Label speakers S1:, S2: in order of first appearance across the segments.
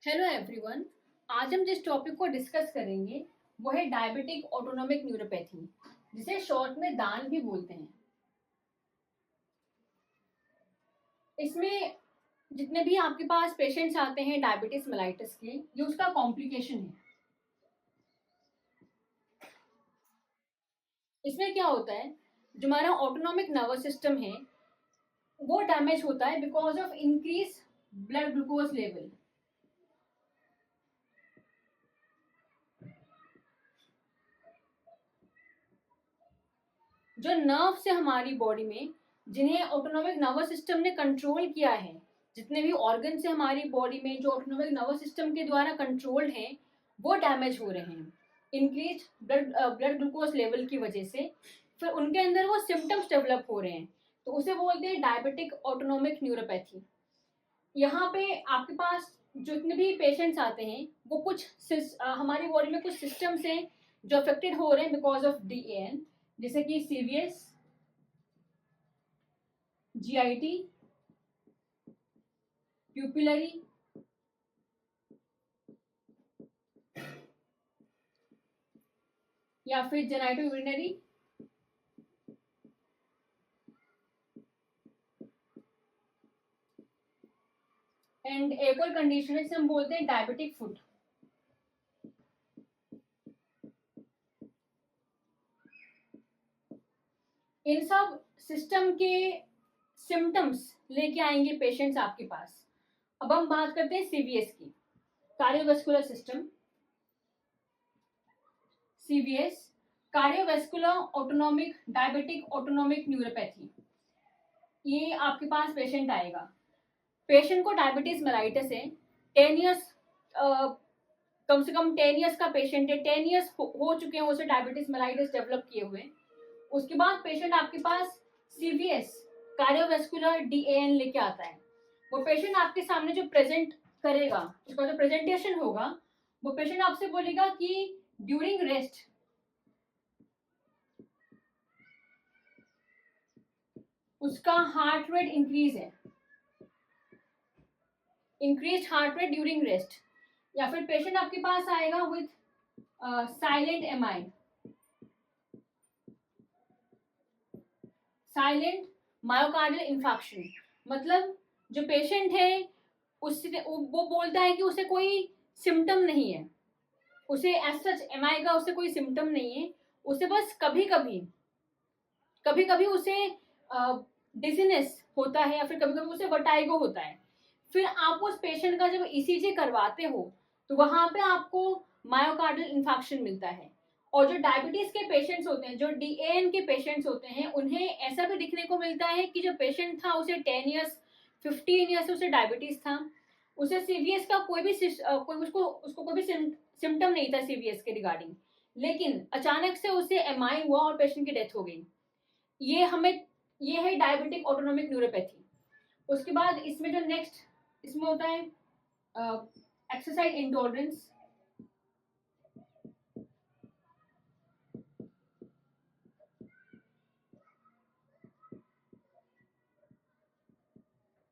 S1: Hello everyone. आज हम जिस टॉपिक को डिस्कस करेंगे वो है डायबिटिक ऑटोनोमिक न्यूरोपैथी, जिसे शॉर्ट में दान भी बोलते हैं। इसमें जितने भी आपके पास पेशेंट्स आते हैं डायबिटिस मेलाइटिस के, ये उसका कॉम्प्लिकेशन है। इसमें क्या होता है, जो हमारा ऑटोनोमिक नर्वस सिस्टम है वो डैमेज होता है because of increase blood glucose level. जो नर्व्स है हमारी बॉडी में, जिन्हें ऑटोनोमिक नर्वस सिस्टम ने कंट्रोल किया है, जितने भी ऑर्गन्स है हमारी बॉडी में जो ऑटोनोमिक नर्वस सिस्टम के द्वारा कंट्रोल्ड हैं, वो डैमेज हो रहे हैं इंक्रीज ब्लड ग्लूकोज लेवल की वजह से। फिर उनके अंदर वो सिम्टम्स डेवलप हो रहे हैं, तो उसे बोलते हैं डायबिटिक ऑटोनोमिक न्यूरोपैथी। यहाँ पे आपके पास जितने भी पेशेंट्स आते हैं वो कुछ हमारी बॉडी में कुछ सिस्टम्स हैं जो अफेक्टेड हो रहे हैं बिकॉज ऑफ DAN, जैसे कि CVS, GIT, प्यूपिलरी, या फिर जेनाइटो यूरिनरी, एंड एक और कंडीशन है जिसे हम बोलते हैं डायबिटिक फुट। इन सब सिस्टम के सिम्टम्स लेके आएंगे पेशेंट्स आपके पास। अब हम बात करते हैं CVS की, cardiovascular system. CVS, cardiovascular autonomic diabetic autonomic neuropathy. ये आपके पास पेशेंट आएगा, पेशेंट को डायबिटीज मेलाइटिस है, 10 ईयर्स, कम से कम 10 ईयर्स का पेशेंट है, 10 ईयर्स हो चुके हैं उसे डायबिटीज मेलाइटिस डेवलप किए हुए। उसके बाद पेशेंट आपके पास CVS, कार्डियोवैस्कुलर DAN लेके आता है। वो पेशेंट आपके सामने जो प्रेजेंट करेगा, उसका जो प्रेजेंटेशन होगा, वो पेशेंट आपसे बोलेगा कि ड्यूरिंग रेस्ट उसका हार्ट रेट इंक्रीज है, increase heart rate during rest. या फिर पेशेंट आपके पास आएगा with silent MI, silent myocardial infarction. मतलब जो पेशेंट है उससे वो बोलता है कि उसे कोई सिम्टम नहीं है, उसे एज सच MI का उसे कोई सिम्टम नहीं है, उसे बस कभी कभी उसे डिजीनेस होता है, या फिर कभी कभी उसे वर्टाइगो होता है। फिर आप उस पेशेंट का जब ECG करवाते हो तो वहां पे आपको मायोकार्डियल इंफार्क्शन मिलता है। और जो डायबिटीज के पेशेंट्स होते हैं, जो DAN के पेशेंट्स होते हैं, उन्हें ऐसा भी दिखने को मिलता है कि जो पेशेंट था उसे 10 ईयर्स 15 ईयर्स से उसे डायबिटीज था, उसे CVS का कोई भी कोई उसको कोई भी सिम्टम नहीं था CVS के रिगार्डिंग, लेकिन अचानक से उसे MI हुआ और पेशेंट की डेथ हो गई। ये है डायबिटिक ऑटोनोमिक न्यूरोपैथी। उसके बाद इसमें जो नेक्स्ट इसमें होता है एक्सरसाइज इंटॉलरेंस।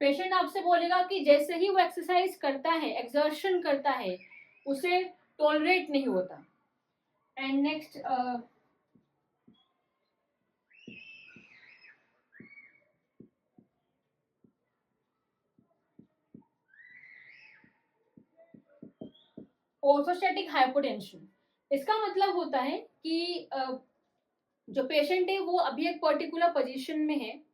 S1: पेशेंट आपसे बोलेगा कि जैसे ही वो एक्सरसाइज करता है, एक्सर्शन करता है, उसे टॉलरेट नहीं होता। And next orthostatic hypotension. इसका मतलब होता है कि जो पेशेंट है वो अभी एक पर्टिकुलर पोजीशन में है,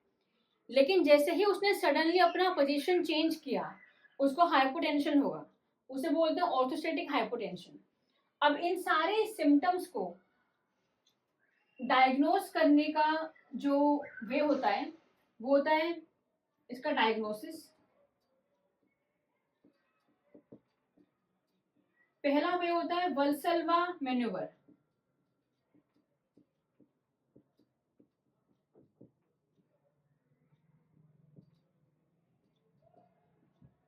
S1: लेकिन जैसे ही उसने सडनली अपना पोजीशन चेंज किया, उसको हाइपोटेंशन होगा, उसे बोलते हैं ऑर्थोस्टैटिक हाइपोटेंशन। अब इन सारे सिम्टम्स को डायग्नोस करने का जो वे होता है वो होता है इसका डायग्नोसिस। पहला वे होता है वल्सल्वा मैन्यूवर।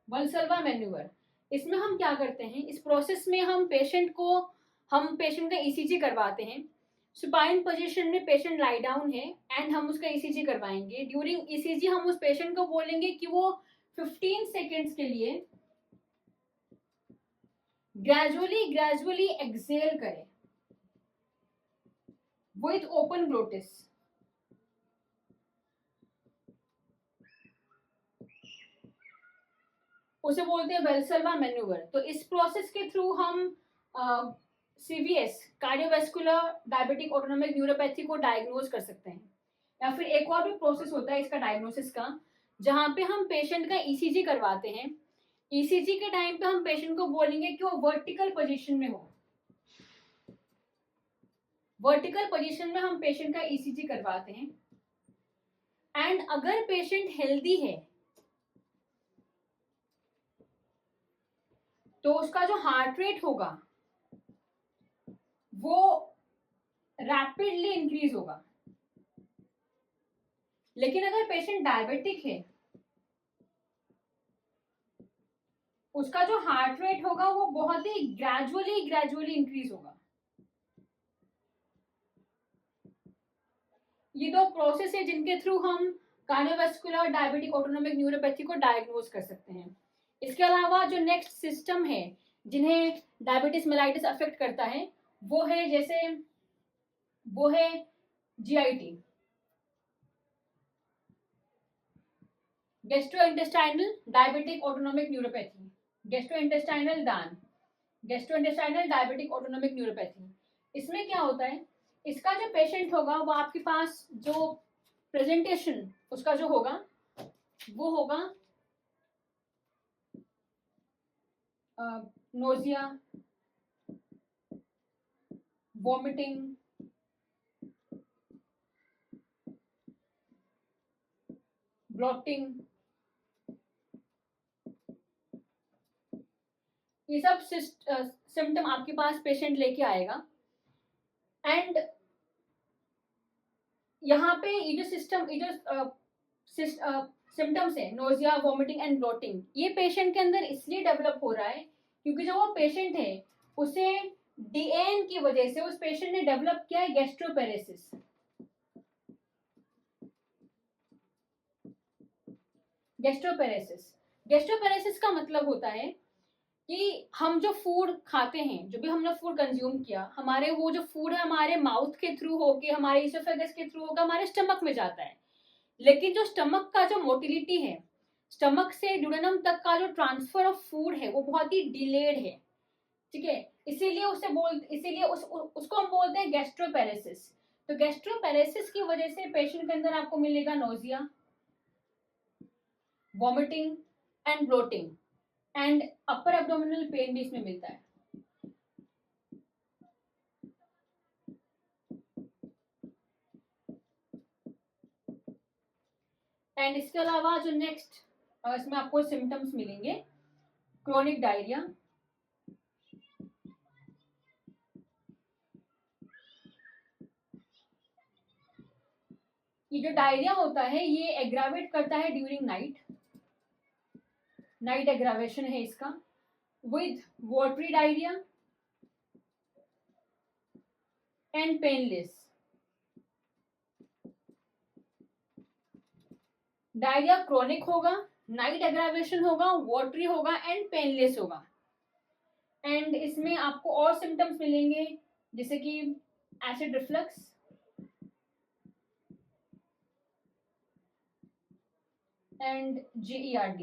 S1: वल्सल्वा मैन्यूवर, इसमें हम क्या करते हैं, इस प्रोसेस में हम पेशेंट का ECG करवाते हैं। सुपाइन पोजीशन में पेशेंट लाई डाउन है एंड हम उसका ECG करवाएंगे। ड्यूरिंग ECG हम उस पेशेंट को बोलेंगे कि वो 15 सेकेंड्स के लिए ग्रेजुअली एक्सेल करें विथ ओपन ग्लोटिस। उसे बोलते हैं वेल्सलवा मैन्यूवर। तो इस प्रोसेस के थ्रू हम CVS cardiovascular diabetic autonomic neuropathy को डायग्नोज कर सकते हैं। या फिर एक और भी प्रोसेस होता है इसका डायग्नोसिस का, जहाँ पे हम पेशेंट का ईसीजी करवाते हैं। ईसीजी के टाइम पे हम पेशेंट को बोलेंगे कि वो वर्टिकल पोजीशन में हो। वर्टिकल पोजीशन में हम पेशेंट का ईसीजी करवाते हैं। एंड अगर पेशेंट हेल्दी है तो उसका जो हार्ट रेट होगा वो रैपिडली इंक्रीज होगा। लेकिन अगर पेशेंट डायबिटिक है उसका जो हार्ट रेट होगा वो बहुत ही ग्रेजुअली इंक्रीज होगा। ये दो प्रोसेस है जिनके थ्रू हम कार्डियोवैस्कुलर डायबिटिक ऑटोनोमिक न्यूरोपैथी को डायग्नोज कर सकते हैं। इसके अलावा जो नेक्स्ट सिस्टम है जिन्हें डायबिटीज मेलाइटिस अफेक्ट करता है वो है GIT, gastrointestinal diabetic autonomic neuropathy, gastrointestinal दान, गैस्ट्रोइंटेस्टाइनल डायबिटिक ऑटोनोमिक न्यूरोपैथी। इसमें क्या होता है, इसका जो पेशेंट होगा वो आपके पास जो प्रेजेंटेशन उसका जो होगा वो होगा नोजिया, वॉमिटिंग, ब्लॉटिंग, ये सब सिम्टम आपके पास पेशेंट लेके आएगा। एंड यहाँ पे ये जो सिम्टम्स है नोजिया, वॉमिटिंग एंड ब्लॉटिंग, ये पेशेंट के अंदर इसलिए डेवलप हो रहा है क्योंकि जो वो पेशेंट है उसे डीएन की वजह से उस पेशेंट ने डेवलप किया है गैस्ट्रोपेरेसिस। गैस्ट्रोपेरेसिस का मतलब होता है कि हम जो फूड खाते हैं, जो भी हमने फूड कंज्यूम किया, हमारे वो जो फूड है हमारे माउथ के थ्रू होके, हमारे इसोफेगस के थ्रू होकर हमारे स्टमक में जाता है। लेकिन जो स्टमक का जो मोटिलिटी है, स्टमक से ड्यूडेनम तक का जो ट्रांसफर ऑफ फूड है वो बहुत ही डिलेड है। ठीक है, इसीलिए उसको हम बोलते हैं गैस्ट्रोपेरेसिस। तो गैस्ट्रोपेरेसिस की वजह से पेशेंट के अंदर आपको मिलेगा nausea, vomiting and bloating and upper abdominal pain भी इसमें मिलता है। एंड इसके अलावा जो नेक्स्ट इसमें आपको सिम्टम्स मिलेंगे, क्रोनिक डायरिया, ये जो डायरिया होता है ये एग्रावेट करता है ड्यूरिंग नाइट एग्रावेशन है इसका, with watery diarrhoea and painless. Diarrhoea chronic होगा, नाइट एग्रावेशन होगा, वाटरी होगा एंड पेनलेस होगा। एंड इसमें आपको और सिम्टम्स मिलेंगे जैसे कि acid reflux, and GERD,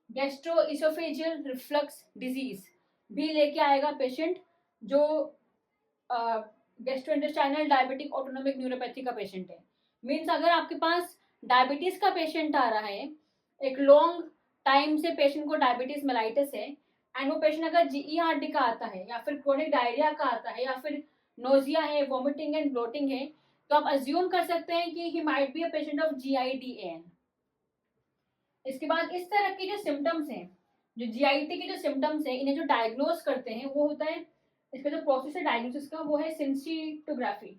S1: gastroesophageal reflux disease भी लेके आएगा पेशेंट जो गैस्ट्रोइंटेस्टाइनल डायबिटिक ऑटोनोमिक न्यूरोपैथी का पेशेंट है। मीन्स अगर आपके पास डायबिटीज का पेशेंट आ रहा है, एक लॉन्ग टाइम से पेशेंट को डायबिटीज मेलाइटिस है, एंड वो पेशेंट अगर GERD का आता है या फिर क्रोनिक डायरिया का आता है या फिर नोजिया है, वॉमिटिंग एंड ब्लोटिंग है, तो आप अज्यूम कर सकते हैं कि he might be a patient of GIDAN। इसके बाद इस तरह के जो सिम्टम्स हैं, जो GIT के जो सिम्टम्स हैं, इन्हें जो डायग्नोज करते हैं वो होता है, इसका जो प्रोसेस है डायग्नोसिस का वो है सेंसिटिग्राफी।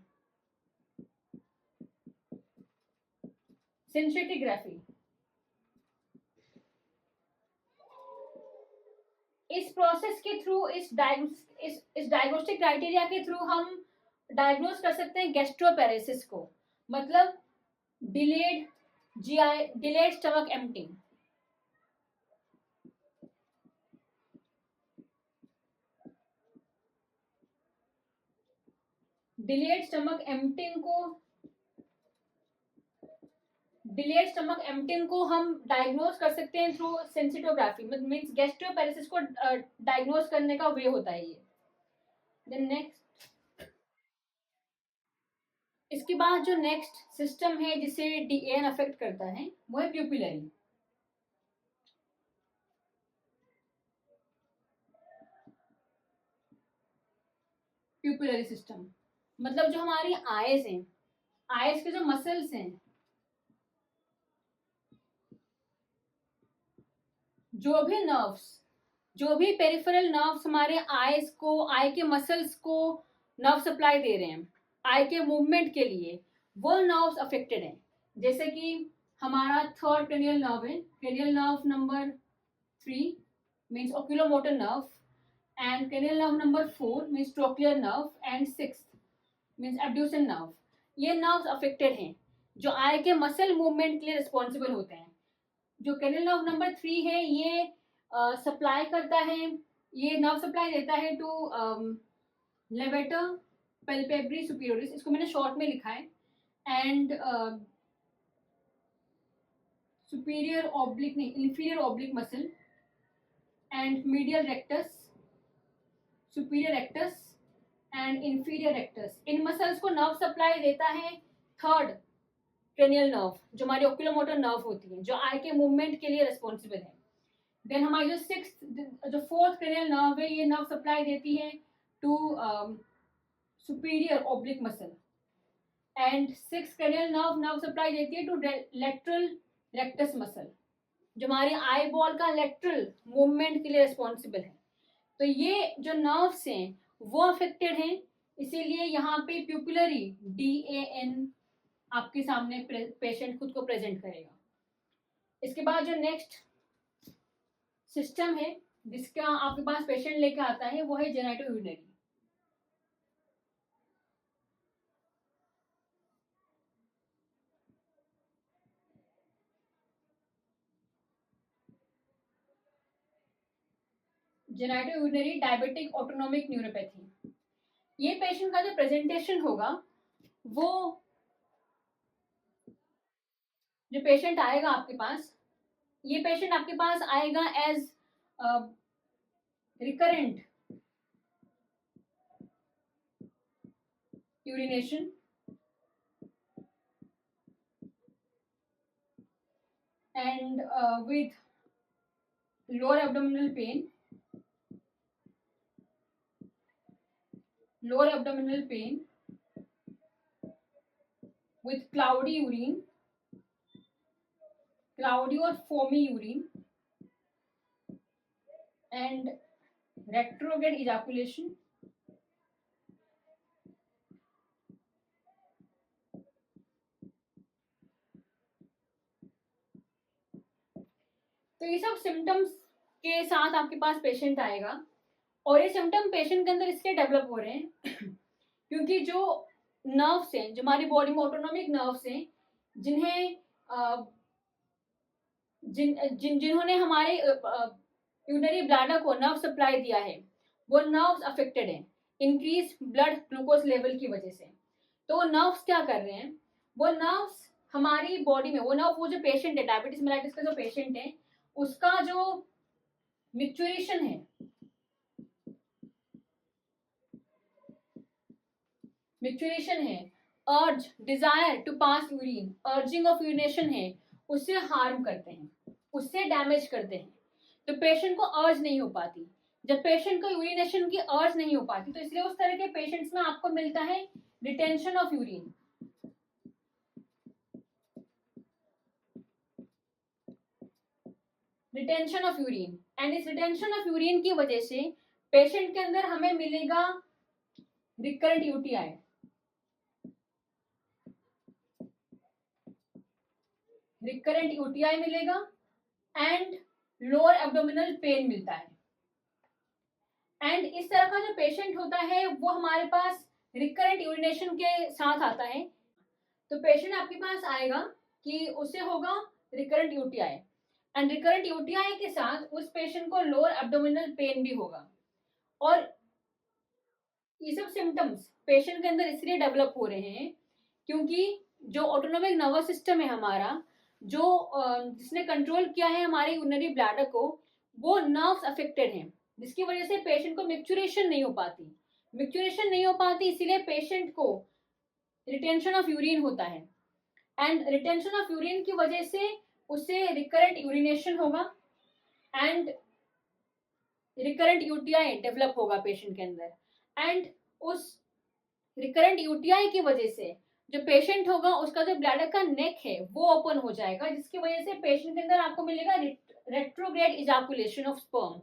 S1: इस प्रोसेस के थ्रू, इस डायग्नोस्टिक क्राइटेरिया के थ्रू हम डायग्नोज कर सकते हैं गैस्ट्रोपेरेसिस को, मतलब delayed stomach emptying. Delayed stomach emptying को हम डायग्नोज कर सकते हैं थ्रू सेंसिटोग्राफी, मींस गैस्ट्रोपैरेसिस को डायग्नोज करने का वे होता है ये। देन नेक्स्ट, इसके बाद जो नेक्स्ट सिस्टम है जिसे डीएन अफेक्ट करता है वो है प्यूपिलरी। प्यूपिलरी सिस्टम मतलब जो हमारी आईज हैं, आईज के जो मसल्स हैं, जो भी नर्व्स, जो भी पेरिफेरल नर्व्स हमारे आईज को, आई के मसल्स को नर्व सप्लाई दे रहे हैं आई के मूवमेंट के लिए, वो नर्व्स अफेक्टेड हैं। जैसे कि हमारा थर्ड क्रेनियल नर्व है, cranial nerve number 3 means oculomotor nerve, and cranial nerve number 4 means trochlear nerve, and 6 means abducens nerve। ये नर्व्स अफेक्टेड हैं जो आई के मसल मूवमेंट के लिए रिस्पॉन्सिबल होते हैं। जो cranial nerve number 3 है ये सप्लाई करता है, ये नर्व सप्लाई देता है टू लेवेटर पैल्पेब्री सुपीरियरिस, इसको मैंने शॉर्ट में लिखा है, एंड सुपीरियर ऑब्लिक नहीं, inferior oblique muscle, and medial rectus, superior rectus and inferior rectus. In muscles को नर्व सप्लाई देता है थर्ड क्रेनियल नर्व, जो हमारी ओक्यूलोमोटर नर्व होती है, जो आई के मूवमेंट के लिए रिस्पॉन्सिबल है। देन हमारी जो फोर्थ क्रेनियल नर्व है ये नर्व सप्लाई देती है to superior oblique muscle, and 6 cranial nerve supply देती है टू लेटरल रेक्टस मसल, जो हमारी आई बॉल का लेटरल मूवमेंट के लिए रिस्पॉन्सिबल है। तो ये जो नर्व्स हैं वो अफेक्टेड हैं, इसीलिए यहाँ पे प्यूपिलरी DAN आपके सामने पेशेंट खुद को प्रेजेंट करेगा। इसके बाद जो नेक्स्ट सिस्टम है जिसका आपके पास पेशेंट लेकर आता है वो है genito urinary. Genito urinary diabetic autonomic neuropathy. ये पेशेंट का जो प्रेजेंटेशन होगा, वो जो पेशेंट आएगा आपके पास, ये पेशेंट आपके पास आएगा as recurrent urination, and with lower abdominal pain, with cloudy or foamy urine, and retrograde ejaculation, तो ये सब सिम्टम्स के साथ आपके पास पेशेंट आएगा, और ये सिम्टम पेशेंट के अंदर इसलिए डेवलप हो रहे हैं क्योंकि जो नर्व्स हैं, जो हमारी बॉडी में ऑटोनोमिक नर्व्स हैं, जिन्होंने हमारे यूरिनरी ब्लैडर को नर्व सप्लाई दिया है, वो नर्व्स अफेक्टेड हैं इंक्रीज ब्लड ग्लूकोज लेवल की वजह से। तो वो नर्व्स क्या कर रहे हैं, वो नर्व्स हमारी बॉडी में, वो जो पेशेंट है, डायबिटीज मेलाइटिस का जो पेशेंट है, उसका जो मिक्चुरेशन है, urge, desire to pass urine, urging of urination है, उससे हार्म करते हैं, उससे डैमेज करते हैं। तो पेशेंट को अर्ज नहीं हो पाती। जब पेशेंट को यूरिनेशन की अर्ज नहीं हो पाती, तो इसलिए उस तरह के पेशेंट्स में आपको मिलता है retention of urine. Retention of urine, and इस रिटेंशन ऑफ यूरिन की वजह से पेशेंट के अंदर हमें मिलेगा रिकरेंट यूटीआई, मिलेगा, एंड लोअर एब्डोमिनल पेन मिलता है। एंड इस तरह का जो पेशेंट होता है वो हमारे पास रिकरेंट यूरिनेशन के साथ आता है। तो पेशेंट आपके पास आएगा कि उसे होगा recurrent UTI, and recurrent UTI के साथ उस पेशेंट को लोअर एब्डोमिनल पेन भी होगा। और ये सब सिम्टम्स पेशेंट के अंदर इसलिए डेवलप हो रहे हैं क्योंकि जो ऑटोनोमिक नर्वस सिस्टम है हमारा, जो जिसने कंट्रोल किया है हमारे यूरिनरी ब्लैडर को, वो नर्व्स अफेक्टेड हैं, जिसकी वजह से पेशेंट को मिक्चुरेशन नहीं हो पाती। मिक्चुरेशन नहीं हो पाती इसीलिए पेशेंट को रिटेंशन ऑफ यूरिन होता है, एंड रिटेंशन ऑफ यूरिन की वजह से उससे रिकरेंट यूरिनेशन होगा एंड रिकरेंट यूटीआई डेवलप होगा पेशेंट के अंदर। एंड उस रिकरेंट यूटीआई की वजह से जो पेशेंट होगा उसका जो ब्लैडर का नेक है वो ओपन हो जाएगा, जिसकी वजह से पेशेंट के अंदर आपको मिलेगा retrograde ejaculation of sperm.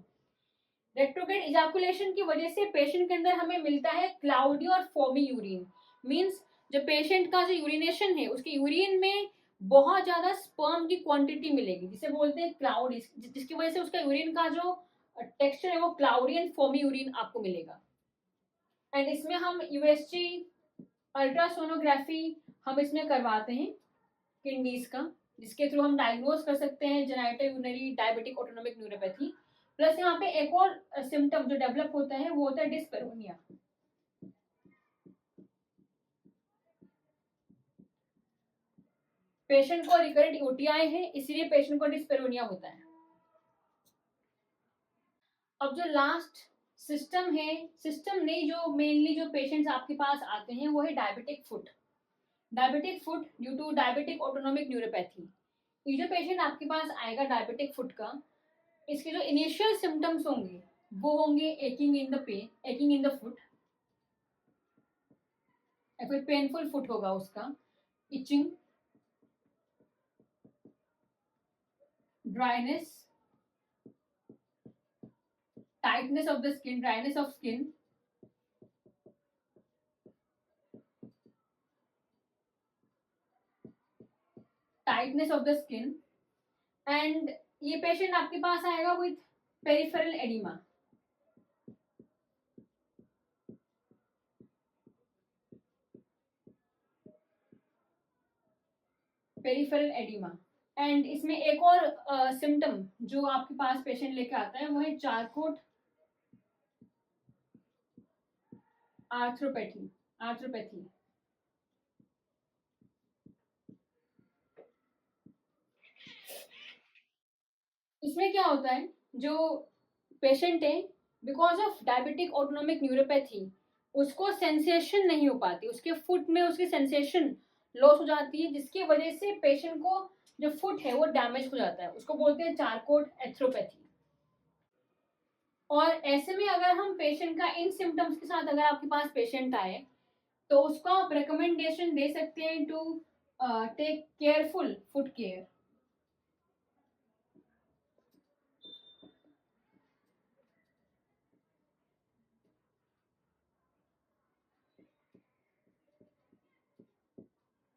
S1: Retrograde ejaculation की वजह से पेशेंट के अंदर हमें मिलता है क्लाउडी और फोमी यूरिन। मींस जो पेशेंट का जो यूरिनेशन है उसके यूरिन में बहुत ज्यादा स्पर्म की क्वांटिटी मिलेगी, जिसे बोलते हैं क्लाउडी, जिसकी वजह से उसका यूरिन का जो टेक्सचर है वो क्लाउडी एंड फोमी यूरिन आपको मिलेगा। एंड इसमें हम यूएसजी अल्ट्रासोनोग्राफी हम इसमें करवाते हैं किडनीज का, जिसके थ्रू हम डायग्नोज कर सकते हैं genital urinary diabetic autonomic neuropathy. Plus यहाँ पे एक और सिम्टम जो डेवलप होता है वो होता है डिस्पेरोनिया। पेशेंट को रिकरेंट यूटीआई है इसीलिए पेशेंट को डिस्पेरोनिया होता है। अब जो लास्ट सिस्टम है, सिस्टम नहीं, जो मेनली जो पेशेंट्स आपके पास आते हैं वो है diabetic foot. Diabetic foot due to diabetic autonomic neuropathy. ये जो पेशेंट आपके पास आएगा डायबिटिक फुट का, इसके जो इनिशियल सिम्टम्स होंगे वो होंगे एकिंग इन द फुट, या फिर पेनफुल फुट होगा उसका, itching, dryness, tightness of the skin, dryness of skin, tightness of the skin, and ये पेशेंट आपके पास आएगा with peripheral oedema. Peripheral oedema. And इसमें एक और सिम्टम जो आपके पास पेशेंट लेके आता है वो है चारकोट आर्थ्रोपैथी। इसमें क्या होता है, जो पेशेंट है because of diabetic autonomic neuropathy उसको सेंसेशन नहीं हो पाती, उसके फुट में उसकी सेंसेशन लॉस हो जाती है, जिसकी वजह से पेशेंट को जो फुट है वो डैमेज हो जाता है, उसको बोलते हैं चारकोट एथ्रोपैथी। और ऐसे में अगर हम पेशेंट का इन सिम्टम्स के साथ अगर आपके पास पेशेंट आए तो उसको आप रिकमेंडेशन दे सकते हैं to take careful foot care.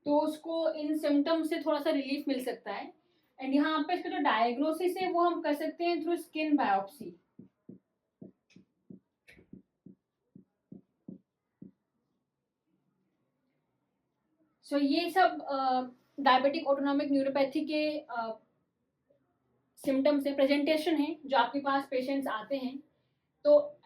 S1: तो उसको इन सिम्टम्स से थोड़ा सा रिलीफ मिल सकता है। एंड यहाँ पे इसका जो डायग्नोसिस है वो हम कर सकते हैं थ्रू स्किन बायोप्सी। सो ये सब डायबिटिक ऑटोनोमिक न्यूरोपैथी के सिम्टम्स है, प्रेजेंटेशन है जो आपके पास पेशेंट्स आते हैं। तो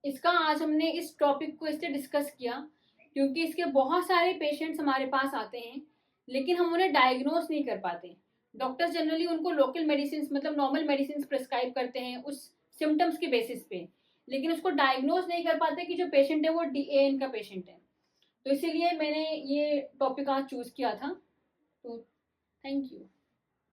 S1: इसका आज हमने इस टॉपिक को इससे डिस्कस किया क्योंकि इसके बहुत सारे पेशेंट्स हमारे पास आते हैं लेकिन हम उन्हें डायग्नोस नहीं कर पाते। डॉक्टर्स जनरली उनको लोकल मेडिसिन मतलब नॉर्मल मेडिसिन प्रेस्क्राइब करते हैं उस सिम्टम्स के बेसिस पे, लेकिन उसको डायग्नोस नहीं कर पाते कि जो पेशेंट है वो DAN का पेशेंट है। तो इसीलिए मैंने ये टॉपिक आज चूज किया था। तो थैंक यू।